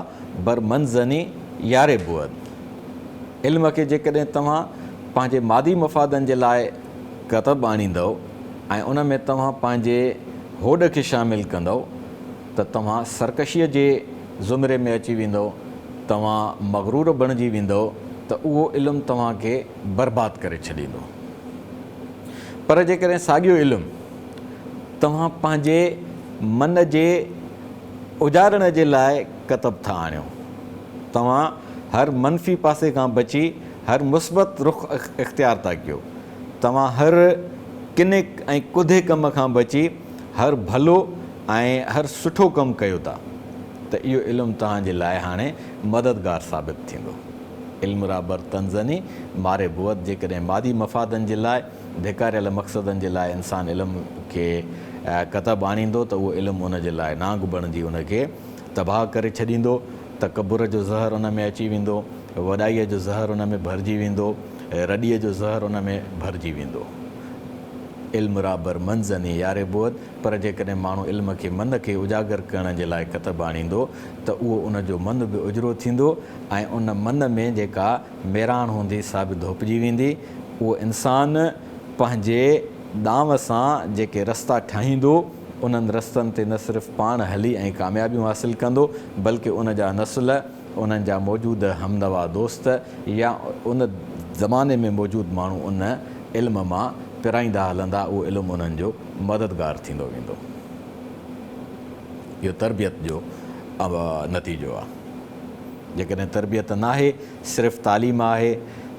बर मंज़नी यारे बुअद। इल्म खे जेकॾहिं तव्हां पंहिंजे मादी मफ़ादनि जे लाइ कतब आणींदव ऐं उन में तव्हां पंहिंजे होॾ खे शामिलु कंदव त तव्हां सरकशीअ जे ज़ुमरे में अची वेंदव, तव्हां मग़रूर बणिजी वेंदव, त उहो इल्मु तव्हांखे बर्बादु करे छॾींदो। पर जेकॾहिं साॻियो इल्मु तव्हां पंहिंजे मन जे उजारण जे लाइ कतब था आणियो, तव्हां हर मनफ़ी पासे खां बची हर मुस्बत रुख़ इख़्तियार था कयो, तव्हां हर किने ऐं कुधे कम खां बची हर भलो ऐं हर सुठो कमु कयो था, त इहो इल्मु तव्हांजे लाइ हाणे मददगार साबित थींदो। इल्म रा बर तंज़नी मारे बुअद, जेकॾहिं मादी मफ़ादनि जे लाइ धिकारियल मक़सदनि जे लाइ इंसानु इल्म खे कतब आणींदो त उहो इल्मु उन जे लाइ नांग बणिजी उनखे तबाह करे छॾींदो, तकबुर जो ज़हर उन में अची वेंदो, वॾाईअ जो ज़हर उन में भरिजी वेंदो, रॾीअ जो ज़हर उन में भरिजी वेंदो। इल्म रा बर मंज़नी यारे बुअद, पर जेकॾहिं माण्हू इल्म खे मन खे उजागर करण जे लाइ कतब आणींदो त उहो उनजो मन बि उजरो थींदो ऐं उन मन में जेका मेराण हूंदी सा बि धोपिजी वेंदी। उहो इंसानु पंहिंजे ॾांव सां जेके रस्ता ठाहींदो उन्हनि रस्तनि ते न सिर्फ़ु पाण हली ऐं कामयाबियूं हासिलु कंदो, बल्कि उन जा नस्ल, उन्हनि जा मौजूदु हमनवा दोस्त या उन ज़माने में मौजूदु माण्हू उन इल्म मां पिराईंदा हलंदा, उहो इल्मु उन्हनि जो मददगार थींदो वेंदो। इहो तरबियत जो नतीजो आहे। जेकॾहिं तरबियत नाहे, सिर्फ़ु तालीम आहे,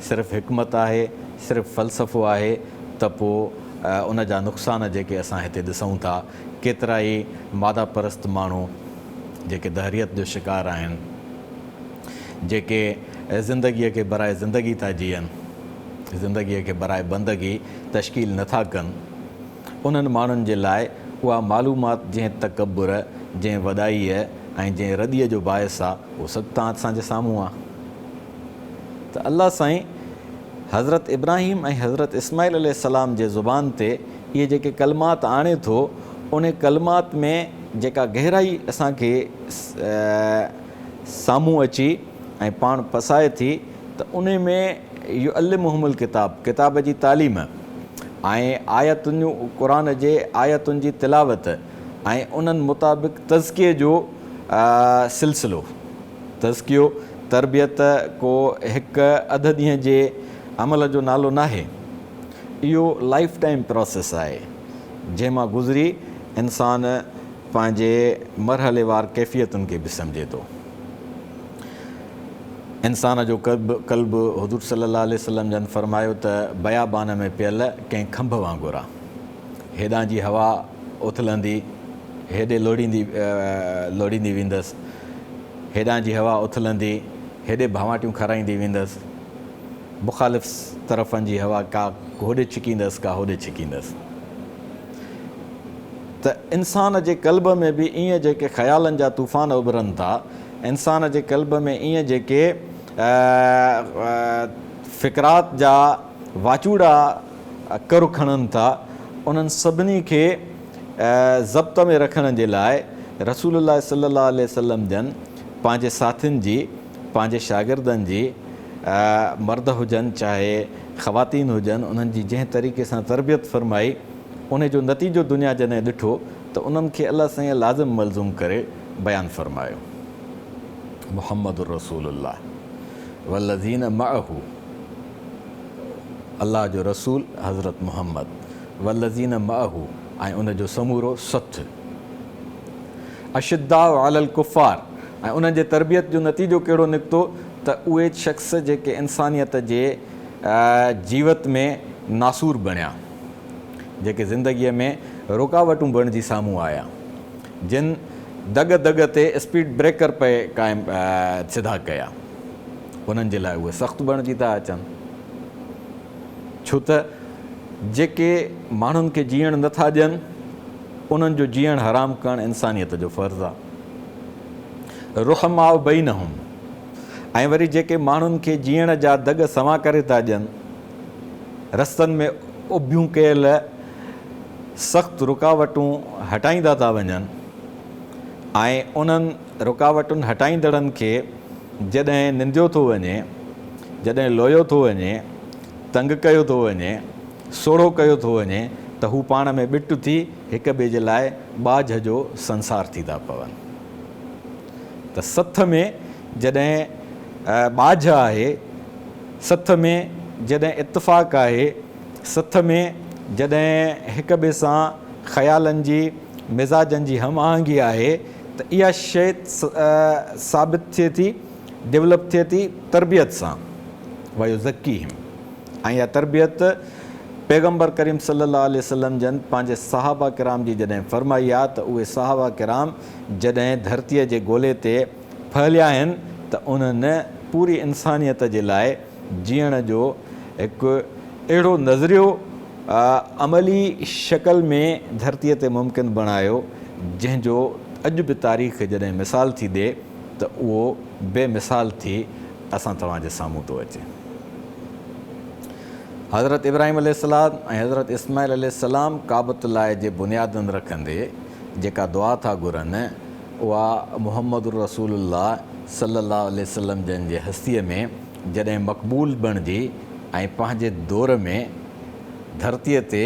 सिर्फ़ु हिकमत आहे, सिर्फ़ु फ़लसफ़ो आहे, त पोइ उन जा नुक़सान जेके असां हिते ॾिसूं था, केतिरा ई मादा परस्त माण्हू जेके दहरियत जो शिकार आहिनि, जेके ज़िंदगीअ खे बराए ज़िंदगी था जीअनि, ज़िंदगीअ खे बराए बंदगी तश्कील नथा कनि, उन्हनि माण्हुनि जे लाइ उहा मालूमात जंहिं तकबुर, जंहिं वॾाईअ ऐं जंहिं रदीअ जो बाहिस आहे, उहो सभु तव्हां असांजे साम्हूं आहे। त अल्लाह साईं हज़रत इब्राहिम ऐं हज़रत इस्माइल अलैहिस्सलाम जे ज़ुबान ते इहे जेके कलमात आणे थो, उन कलमात में जेका गहराई असांखे साम्हूं अची ऐं पाण पसाए थी, त उन में इहो अल्लिमुहुमुल किताब जी तालीम ऐं आयतुनि क़ुर जे आयतुनि जी तिलावत ऐं उन्हनि मुताबिक़ तज़किये जो सिलसिलो, तज़कियो तरबियत को हिकु अधु ॾींहं जे अमल जो नालो नाहे, इहो लाइफ टाइम प्रोसेस आहे, जंहिंमां गुज़री इंसान पंहिंजे मरहलेवार कैफ़ियतुनि खे बि सम्झे थो। इंसान जो क़ल्ब हुज़ूर सल्लल्लाहु अलैहि वसल्लम जन फरमायो त बयाबान में पियल कंहिं खंभ वांगुरु आहे, हेॾां जी हवा उथलंदी, हेॾे लोड़ींदी वेंदसि, हेॾां जी हवा उथलंदी, हेॾे भावाटियूं खाराईंदी वेंदसि, मुख़ालिफ़ तरफ़नि जी हवा का होॾे छिकींदसि, का होॾे छिकींदसि। त इंसान जे क़ल्ब में बि ईअं जेके ख़्यालनि जा तूफ़ान उभरनि था, इंसान जे क़ल्ब में ईअं जेके फ़िक्रात जा वाचूड़ा कर खणनि था, उन्हनि सभिनी खे ज़ब्त में रखण जे लाइ रसूलुल्लाह सल्लल्लाहु अलैहि वसल्लम जन पंहिंजे साथियुनि जी, पंहिंजे शागिर्दनि जी, मर्द हुजनि चाहे ख़वातीन हुजनि, उन्हनि जी जंहिं तरीक़े सां तरबियत फरमाई, उन जो नतीजो दुनिया जॾहिं ॾिठो त उन्हनि खे अलाह साईं लाज़िम मलज़ूम करे बयानु फरमायो। मुहम्मदुर रसूलुल्लाह वल्लज़ीन मअहू, अल्लाह जो रसूल हज़रत मुहम्मद, वल्लज़ीन मअहू ऐं उन जो समूरो सथ, अशिद्दाउ अलल कुफ़ार, ऐं उन्हनि जे तरबियत जो नतीजो कहिड़ो निकितो त उहे शख़्स जेके इंसानियत जे जीवत में नासूर बणिया, जेके ज़िंदगीअ में रुकावटूं बणिजी साम्हूं आया, जिन दग दग ते स्पीड ब्रेकर पे क़ाइमु सिधा कया, उन्हनि जे लाइ उहे सख़्तु बणिजी था अचनि। छो त जेके माण्हुनि खे जीअण नथा ॾियनि, उन्हनि जो जीअण हराम करणु इंसानियत जो फ़र्ज़ु आहे। रुहमा बैनहुम, ऐं वरी जेके माण्हुनि खे जीअण जा दग समा करे था ॾियनि, रस्तनि में उभियूं कयल सख़्तु रुकावटूं हटाईंदा था वञनि ऐं उन्हनि रुकावटुनि हटाईंदड़नि खे जॾहिं निंदियो थो वञे, जॾहिं लोयो थो वञे, तंग कयो थो वञे, सोढ़ो कयो थो वञे, त हू पाण में ॿिट थी हिक ॿिए जे लाइ बाझ जो संसार थी था पवनि। त सथ में जॾहिं बाझ आहे, सथ में जॾहिं इत्तफ़ाक़ आहे, सथ में जॾहिं हिक ॿिए सां ख़्यालनि जी मिज़ाजनि जी हम आहंगी आहे, त इहा शइ साबित थिए थी, डेवलप थिए थी तरबियत सां। वयुज़क्कीहिम, ऐं इहा तरबियत पैगम्बर करीम सल्लल्लाहु अलैहि वसल्लम जन पंहिंजे सहाबा किराम जी जॾहिं फ़रमाई आहे, त उहे सहाबा किराम जॾहिं धरतीअ जे ॻोल्हे ते फहिलिया आहिनि, त उन्हनि पूरी इंसानियत जे लाइ जीअण जो हिकु अहिड़ो नज़रियो अमली शक्ल में धरतीअ ते मुमकिन बणायो, जंहिंजो अॼु बि तारीख़ जॾहिं मिसाल थी ॾिए त उहो बेमिसाल थी असां तव्हांजे साम्हूं थो अचे। हज़रत इब्राहिम अलैहिस्सलाम ऐं हज़रत इस्माइल अलैहिस्सलाम काबतुल्लाह जे बुनियादनि रखंदे जेका दुआ था घुरनि, उहा मुहम्मद रसूलुल्लाह सल्लल्लाहु अलैहि वसल्लम जन जे हस्तीअ में जॾहिं मक़बूल बणिजी ऐं पंहिंजे दौर में धरतीअ ते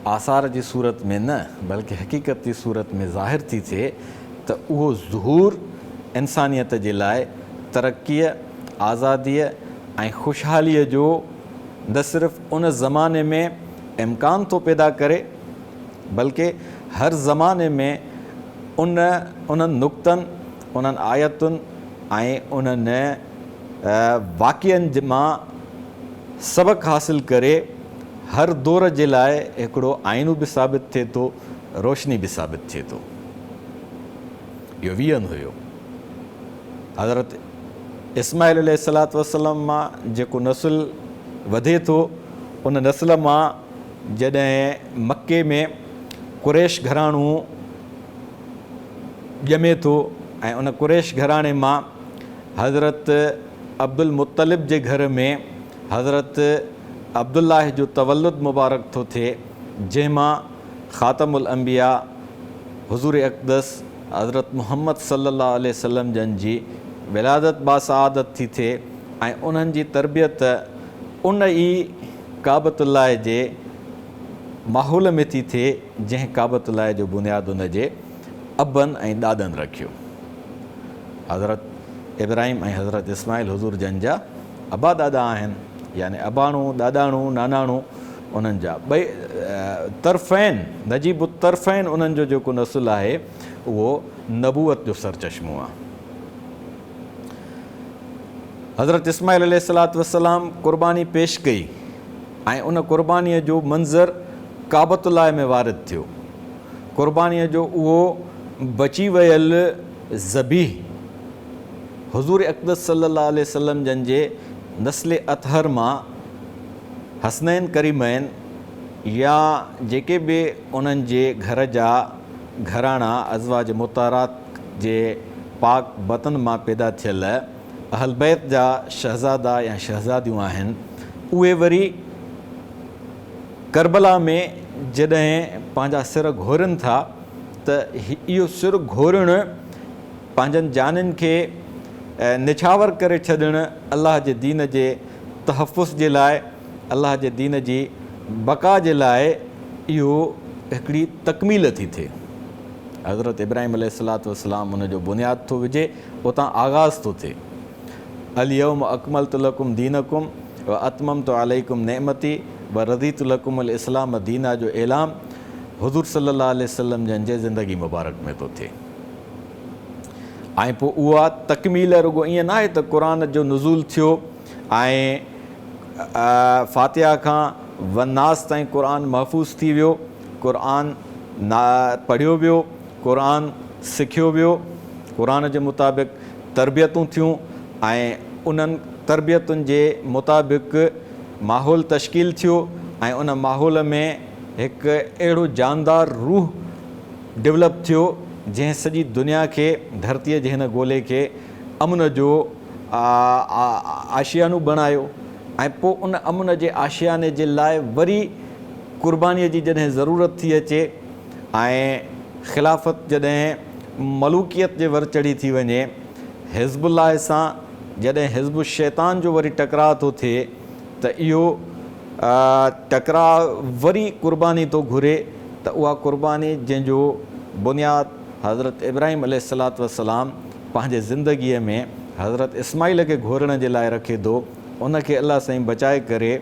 आसार जी सूरत में न बल्कि हक़ीक़त जी सूरत में ज़ाहिर थी थिए, त उहो ज़ुहूर इंसानियत जे लाइ तरक़ीअ, आज़ादीअ ऐं ख़ुशहालीअ जो न सिर्फ़ उन ज़माने में इम्कान थो पैदा करे, बल्कि हर ज़माने में उन्हनि नुक़्तनि, उन्हनि आयतुनि ऐं उन्हनि वाक़िअनि मां सबक़ हासिल करे हर दौर जे लाइ हिकिड़ो आइनो बि साबित थिए थो, रोशनी बि साबित थिए थो। इहो वीहनि हुयो। हज़रत इस्माइल अलैहिस्सलातु वस्सलाम मां जेको नसुल वधे थो, उन नस्ल मां जॾहिं मके में कुरैश घराणो ॼमे थो ऐं उन कुरैश घराणे मां हज़रत अब्दुल मुत्तलिब जे घर में हज़रत अब्दुल्लाह जो तवल्लुद मुबारक थो थिए, जंहिंमां ख़ातमुल अंबिया हुज़ूर अक़दस हज़रत मुहम्मद सल्लल्लाहु अलैहि वसल्लम जन जी विलादत बासआदत थी थिए ऐं उन्हनि जी तरबियत उन ई काबतुल्लाह जे माहौल में थी थिए, जंहिं काबतुल्लाह जो बुनियादु उन जे अबनि ऐं ॾाॾनि रखियो। हज़रत इब्राहिम ऐं हज़रत इस्माइल हुज़ूर जन जा अबा ॾाॾा आहिनि, यानी अबाणो, ॾाॾाणो, नानाणो उन्हनि जा ॿई तरफ़ैन, नजीबु तरफ़ैन उन्हनि जो जेको नसुल आहे उहो नबूअत जो सरचश्मो आहे। हज़रत इस्माइल अलैहिस्सलातु वस्सलाम क़ुर्बानी पेश कई ऐं उन क़ुर्बानीअ जो मंज़र काबतुल्लाह में वारिद थियो। क़ुर्बानीअ जो उहो बची वियल ज़बीह हुज़ूर अक़दस सल्लल्लाहु अलैहि वसल्लम जन जे नस्ल अतहर मां हसनैन करीमैन या जेके बि उन्हनि जे घर जा घराणा अज़वाज मुतारात जे पाक बतन मां पैदा थियल अहल बैत जा शहज़ादा या शहज़ादियूं आहिनि, उहे वरी करबला में जॾहिं पंहिंजा सिर घोरनि था, त इहो सिर घोरणु पंहिंजनि जाननि खे निछावर करे छॾणु अलाह जे दीन जे तहफ़ुज़ जे लाइ, अलाह जे दीन जी बक़ा जे लाइ, इहो हिकिड़ी तकमील थी थिए। हज़रत इब्राहिम अलैहिस्सलातु वस्सलाम उनजो बुनियादु थो विझे, उतां आगाज़ थो थिए। अल यौम अकमलतु लकुम दीनकुम व अतममतु अलैकुम नेमती व रज़ीतु लकुम अल इस्लाम दीना जो ऐलान हुज़ूर सल्लल्लाहु अलैहि वसल्लम जन जे ज़िंदगी मुबारक में थो थिए। ऐं पोइ उहा तकमील रुॻो ईअं न आहे त क़ुर जो नुज़ूल थियो ऐं फ़ातिहा खां वन्नास ताईं क़ुर महफ़ूज़ थी वियो, क़ुर पढ़ियो वियो, क़ुर सिखियो वियो, क़ुर जे मुताबिक़ तरबियतूं थियूं ऐं उन्हनि तरबियतुनि जे मुताबिक़ माहौल तश्कील थियो ऐं उन माहौल में हिकु अहिड़ो जानदार रूह डेवलप थियो जंहिं सॼी दुनिया खे, धरतीअ जे हिन ॻोल्हे खे अमन जो आशियानो बणायो। ऐं पोइ उन अमन जे आशियाने जे लाइ वरी क़ुर्बानीअ जी जॾहिं ज़रूरत थी अचे ऐं ख़िलाफ़त जॾहिं मलूकियत जे वर चढ़ी थी वञे, हिज़्बुल्लाह सां जॾहिं हिज़्बु शैतान जो वरी टकराव थो थिए त इहो टकराव वरी क़ुर्बानी थो घुरे, त उहा क़ुर्बानी जंहिंजो बुनियाद हज़रत इब्राहिम अलैहिस्सलातु वस्सलाम पंहिंजे ज़िंदगीअ में हज़रत इस्माइल खे घोरण जे लाइ रखे थो, उनखे अलाह साईं बचाए करे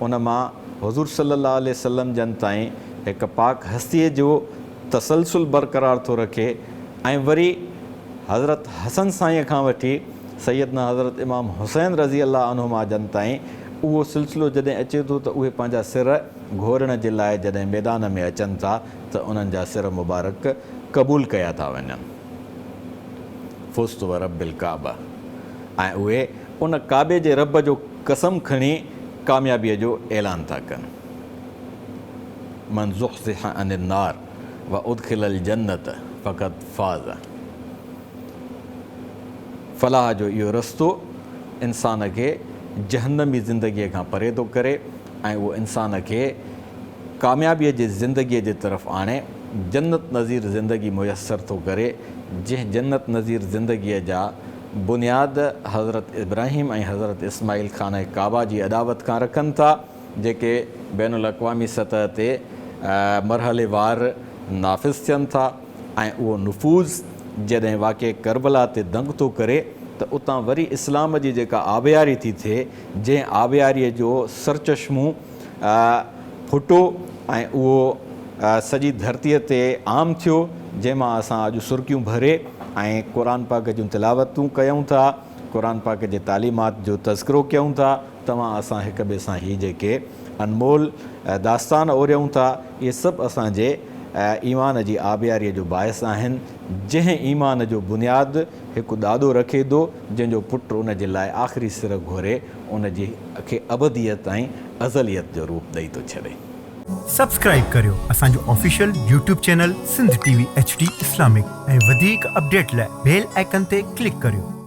उन मां हुज़ूर सल्लल्लाहु अलैहि वसल्लम जन ताईं हिकु पाक हस्तीअ जो तसलसुल बरक़रार थो रखे। ऐं वरी हज़रत हसन साईं खां वठी सैयदना हज़रत इमाम हुसैन रज़ी अल्लाह अन्हुमा जन ताईं उहो सिलसिलो जॾहिं अचे थो त उहे पंहिंजा सिर घोरण जे लाइ जॾहिं मैदान में अचनि था त उन्हनि जा सिर मुबारक क़बूल कया था वञनि। फ़ुज़्तु व रब्बिल काबा, ऐं उहे उन काबे जे रब जो कसम खणी कामयाबीअ जो ऐलान था कनि। मन ज़ुहज़िह अनिन नार व उदखिलल जन्नत फ़क़द फ़ाज़। फलाह जो इहो रस्तो इंसान खे जहन्नमी ज़िंदगीअ खां परे थो करे ऐं उहो इंसान खे कामयाबीअ जी ज़िंदगीअ जे तरफ़ आणे, जन्नत नज़ीर ज़िंदगी मुयसरु थो करे, जंहिं जन्नत नज़ीर ज़िंदगीअ जा बुनियाद हज़रत इब्राहिम ऐं हज़रत इस्माइल ख़ाना काबा जी अदावत खां रखनि था, जेके बैनुल अक़वामी सतह ते मरहलेवार नाफ़िज़ थियनि था। ऐं उहो नुफ़ूज़ जॾहिं वाक़ई करबला ते दंग थो करे त उतां वरी इस्लाम जी जेका आबियारी थी थिए, जंहिं आबियारीअ जो सरचश्मो फुटो ऐं उहो सॼी धरतीअ ते आम थियो, जंहिंमां असां अॼु सुर्कियूं भरे ऐं क़ुरान पाक जूं तिलावतूं कयूं था, क़ुरान पाक जे तालीमात जो तज़किरो कयूं था। तव्हां असां हिक ॿिए सां हीअ जेके अनमोल दास्तान ओरियूं था, इहे सभु असांजे ईमान जी आबियारीअ जो बाहिस आहिनि, जंहिं ईमान जो बुनियादु हिकु ॾाॾो रखे थो, जंहिंजो पुटु उन जे लाइ आख़िरी सिर घोरे उन जी खे अबदियत ऐं अज़लियत जो रूप ॾेई थो छॾे। सब्सक्राइब करियो असांजो official YouTube channel Sindh TV HD Islamic ऐं वधीक अपडेट लाइ बेल आइकन ते क्लिक करियो।